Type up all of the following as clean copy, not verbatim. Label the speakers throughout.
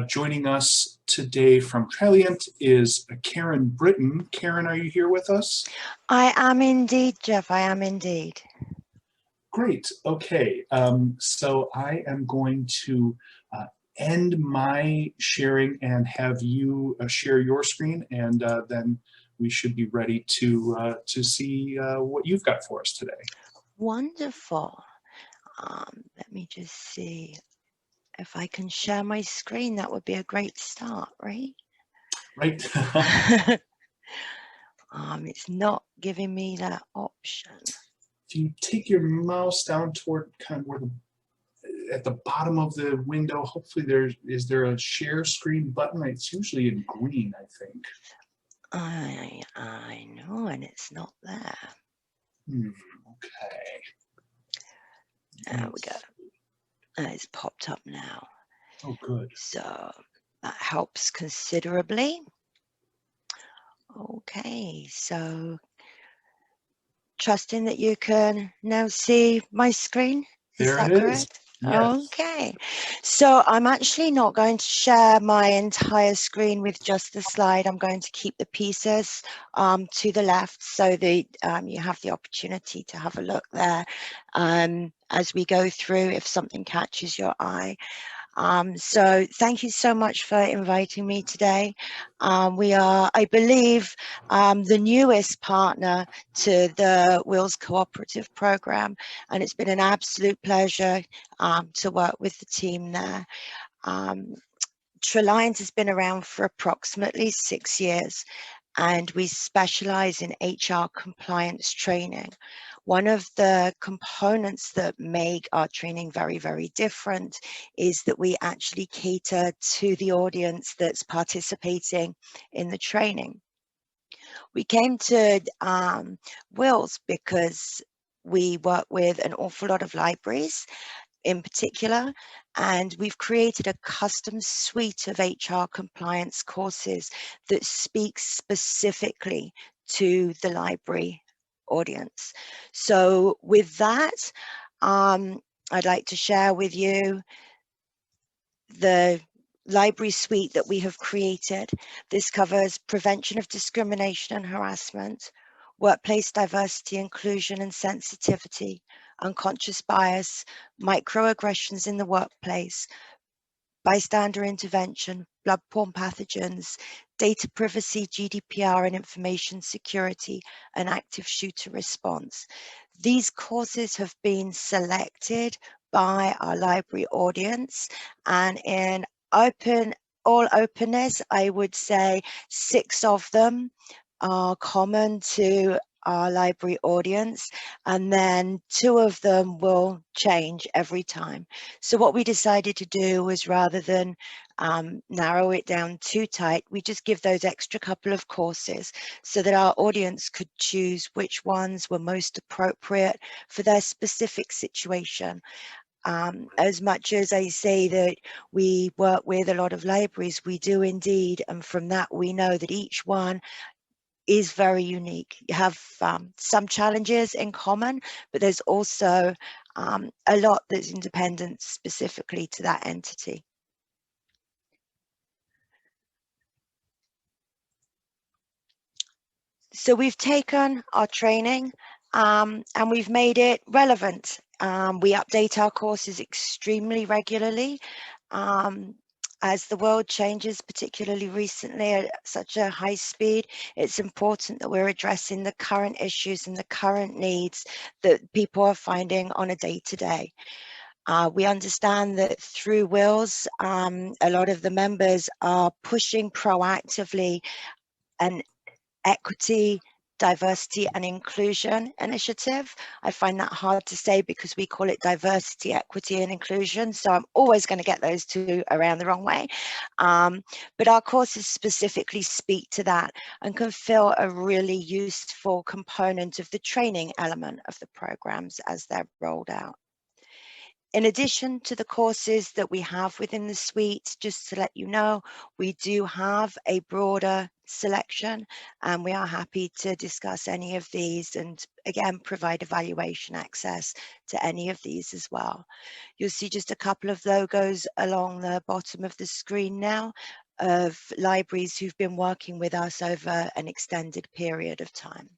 Speaker 1: Joining us today from Traliant is Karen Britton. Karen, are you here with us?
Speaker 2: I am indeed, Jeff. I am indeed.
Speaker 1: Great. Okay. So I am going to end my sharing and have you share your screen, and then we should be ready to see what you've got for us today.
Speaker 2: Wonderful. Let me just see if I can share my screen. That would be a great start, right?
Speaker 1: Right.
Speaker 2: It's not giving me that option.
Speaker 1: If you take your mouse down toward kind of where at the bottom of the window, hopefully is there a share screen button? It's usually in green, I think.
Speaker 2: I know, and it's not there.
Speaker 1: Okay.
Speaker 2: There we go. It's popped up now.
Speaker 1: Oh, good.
Speaker 2: So that helps considerably. Okay, so trusting that you can now see my screen. Is
Speaker 1: There
Speaker 2: that
Speaker 1: it is.
Speaker 2: correct?
Speaker 1: Yes.
Speaker 2: Okay, so I'm actually not going to share my entire screen with just the slide. I'm going to keep the pieces to the left so that you have the opportunity to have a look there as we go through if something catches your eye. So thank you so much for inviting me today. We are, I believe, the newest partner to the Wills Cooperative Program, and it's been an absolute pleasure to work with the team there. Traliant has been around for approximately 6 years, and we specialize in HR compliance training. One of the components that make our training very, very different is that we actually cater to the audience that's participating in the training. We came to Wills because we work with an awful lot of libraries in particular, and we've created a custom suite of HR compliance courses that speaks specifically to the library audience. So with that, I'd like to share with you the library suite that we have created. This covers prevention of discrimination and harassment, workplace diversity, inclusion and sensitivity, unconscious bias, microaggressions in the workplace, bystander intervention, bloodborne pathogens, data privacy, GDPR and information security, and active shooter response. These courses have been selected by our library audience, and in all openness, I would say 6 of them are common to our library audience, and then 2 of them will change every time. So what we decided to do was, rather than narrow it down too tight, we just give those extra couple of courses so that our audience could choose which ones were most appropriate for their specific situation. As much as I say that we work with a lot of libraries, we do indeed, and from that we know that each one is very unique. You have some challenges in common, but there's also a lot that's independent specifically to that entity. So we've taken our training and we've made it relevant. We update our courses extremely regularly. As the world changes, particularly recently at such a high speed, it's important that we're addressing the current issues and the current needs that people are finding on a day-to-day. We understand that through Wills, a lot of the members are pushing proactively an equity, diversity and inclusion initiative. I find that hard to say because we call it diversity, equity and inclusion. So I'm always going to get those 2 around the wrong way. But our courses specifically speak to that and can fill a really useful component of the training element of the programs as they're rolled out. In addition to the courses that we have within the suite, just to let you know, we do have a broader selection, and we are happy to discuss any of these and again provide evaluation access to any of these as well. You'll see just a couple of logos along the bottom of the screen now of libraries who've been working with us over an extended period of time.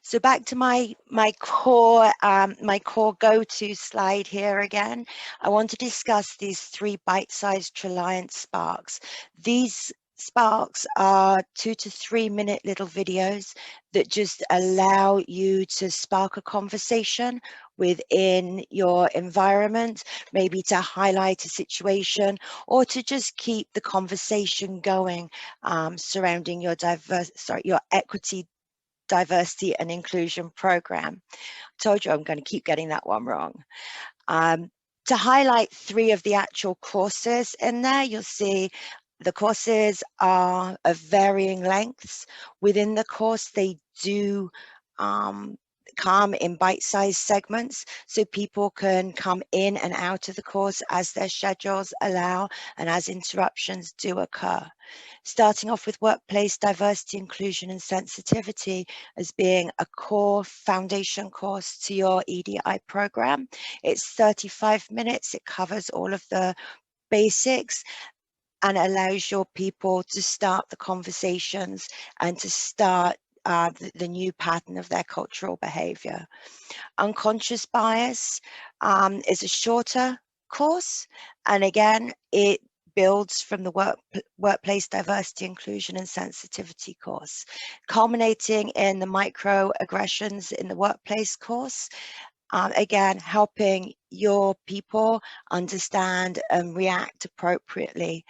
Speaker 2: So back to my core go-to slide here again. I want to discuss these 3 bite-sized Traliant sparks. These sparks are 2 to 3 minute little videos that just allow you to spark a conversation within your environment, maybe to highlight a situation or to just keep the conversation going surrounding your equity, diversity and inclusion program. Told you I'm going to keep getting that one wrong. To highlight 3 of the actual courses in there, you'll see the courses are of varying lengths. Within the course, they do come in bite-sized segments, so people can come in and out of the course as their schedules allow and as interruptions do occur. Starting off with workplace diversity, inclusion and sensitivity as being a core foundation course to your EDI program. It's 35 minutes. It covers all of the basics and allows your people to start the conversations and to start the new pattern of their cultural behavior. Unconscious bias is a shorter course, and again, it builds from the workplace diversity, inclusion and sensitivity course, culminating in the microaggressions in the workplace course. Again, helping your people understand and react appropriately.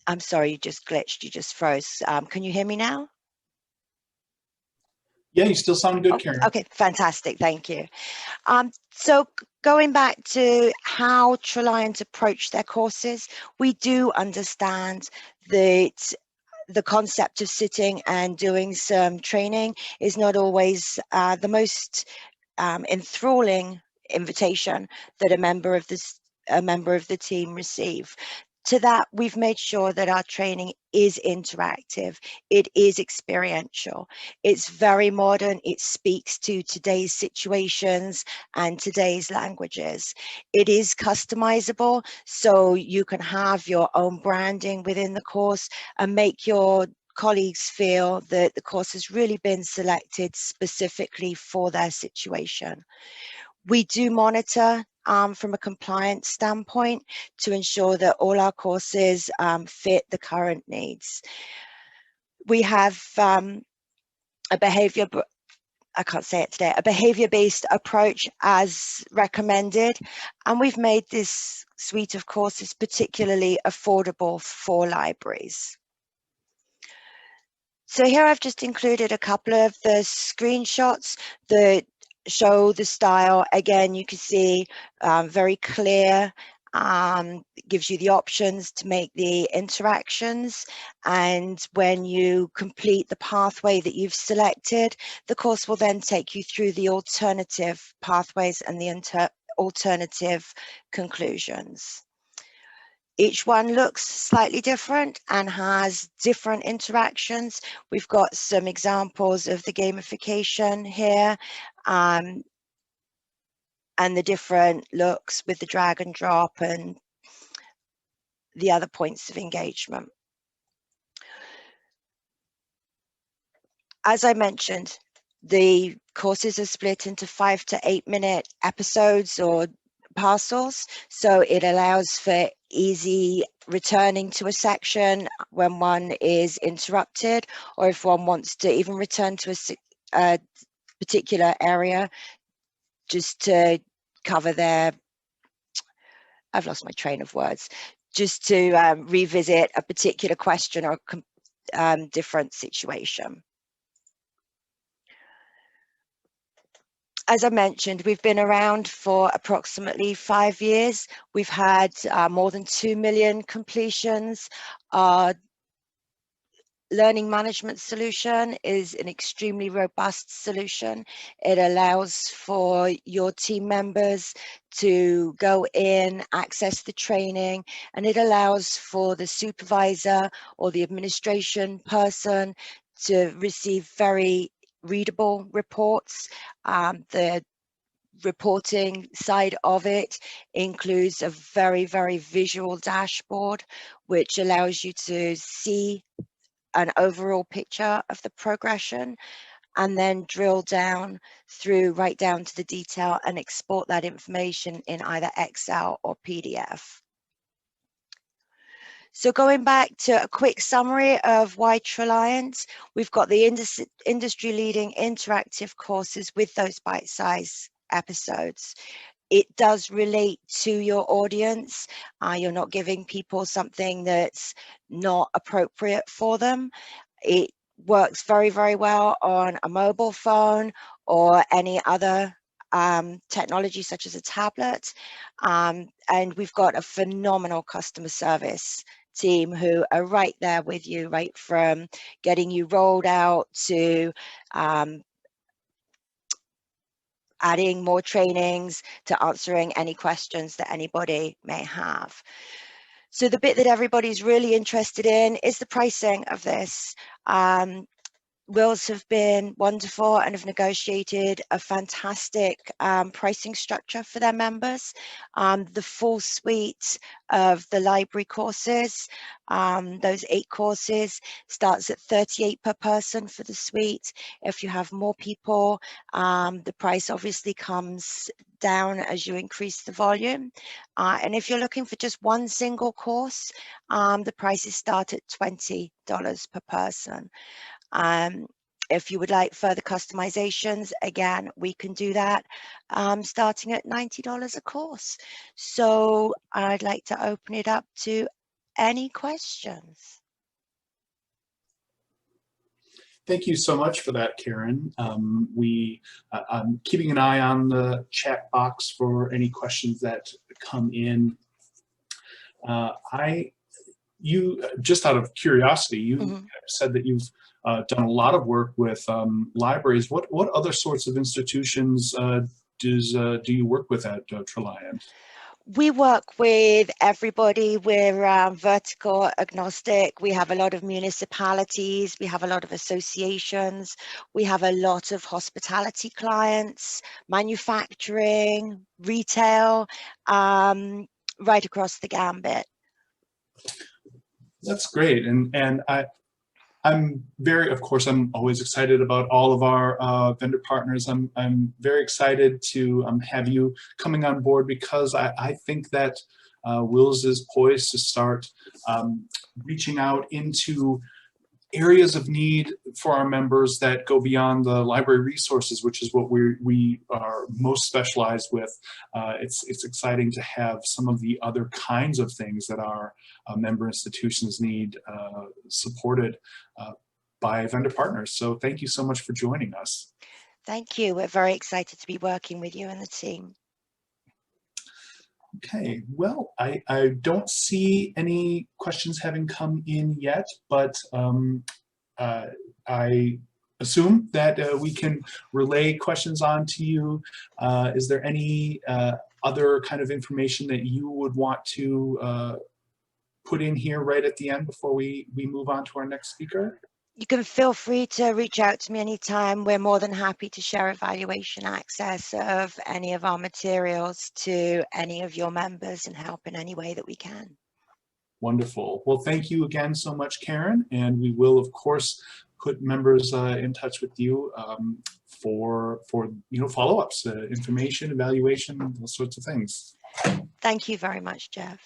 Speaker 2: I'm sorry, you just glitched, you just froze. Can you hear me now?
Speaker 1: Yeah, you still sound good, Karen.
Speaker 2: Okay, fantastic, thank you. So going back to how Traliant approach their courses, we do understand that the concept of sitting and doing some training is not always the most enthralling invitation that a member of the team receive. To that, we've made sure that our training is interactive, it is experiential, it's very modern, it speaks to today's situations and today's languages. It is customizable, so you can have your own branding within the course and make your colleagues feel that the course has really been selected specifically for their situation. We do monitor from a compliance standpoint to ensure that all our courses fit the current needs. We have a behavior-based approach as recommended, and we've made this suite of courses particularly affordable for libraries. So here I've just included a couple of the screenshots that show the style. Again, you can see very clear, gives you the options to make the interactions. And when you complete the pathway that you've selected, the course will then take you through the alternative pathways and the alternative conclusions. Each one looks slightly different and has different interactions. We've got some examples of the gamification here and the different looks with the drag and drop and the other points of engagement. As I mentioned, the courses are split into 5 to 8 minute episodes or parcels, so it allows for easy returning to a section when one is interrupted, or if one wants to even return to a particular area just to cover I've lost my train of words, just to revisit a particular question or different situation. As I mentioned, we've been around for approximately 5 years. We've had more than 2 million completions. Our learning management solution is an extremely robust solution. It allows for your team members to go in, access the training, and it allows for the supervisor or the administration person to receive very readable reports. The reporting side of it includes a very, very visual dashboard, which allows you to see an overall picture of the progression and then drill down through right down to the detail and export that information in either Excel or PDF. So going back to a quick summary of why Traliant, we've got the industry-leading interactive courses with those bite-sized episodes. It does relate to your audience. You're not giving people something that's not appropriate for them. It works very, very well on a mobile phone or any other technology such as a tablet. And we've got a phenomenal customer service team who are right there with you, right from getting you rolled out to adding more trainings to answering any questions that anybody may have. So the bit that everybody's really interested in is the pricing of this. Wills have been wonderful and have negotiated a fantastic pricing structure for their members. The full suite of the library courses, those 8 courses, starts at $38 per person for the suite. If you have more people, the price obviously comes down as you increase the volume. And if you're looking for just one single course, the prices start at $20 per person. If you would like further customizations, again, we can do that starting at $90 a course. So I'd like to open it up to any questions.
Speaker 1: Thank you so much for that, Karen. I'm keeping an eye on the chat box for any questions that come in. You just out of curiosity, you said that you've done a lot of work with libraries. What other sorts of institutions do you work with at Traliant?
Speaker 2: We work with everybody. We're vertical agnostic. We have a lot of municipalities. We have a lot of associations. We have a lot of hospitality clients, manufacturing, retail, right across the gambit.
Speaker 1: That's great, and I'm very, of course, I'm always excited about all of our vendor partners. I'm very excited to have you coming on board because I think that Wills is poised to start reaching out into areas of need for our members that go beyond the library resources, which is what we are most specialized with. It's exciting to have some of the other kinds of things that our member institutions need supported by vendor partners. So thank you so much for joining us.
Speaker 2: Thank you. We're very excited to be working with you and the team.
Speaker 1: Okay, well, I don't see any questions having come in yet, but I assume that we can relay questions on to you. Is there any other kind of information that you would want to put in here right at the end before we move on to our next speaker?
Speaker 2: You can feel free to reach out to me anytime. We're more than happy to share evaluation access of any of our materials to any of your members and help in any way that we can.
Speaker 1: Wonderful. Well, thank you again so much, Karen. And we will, of course, put members in touch with you for follow-ups, information, evaluation, those sorts of things.
Speaker 2: Thank you very much, Jeff.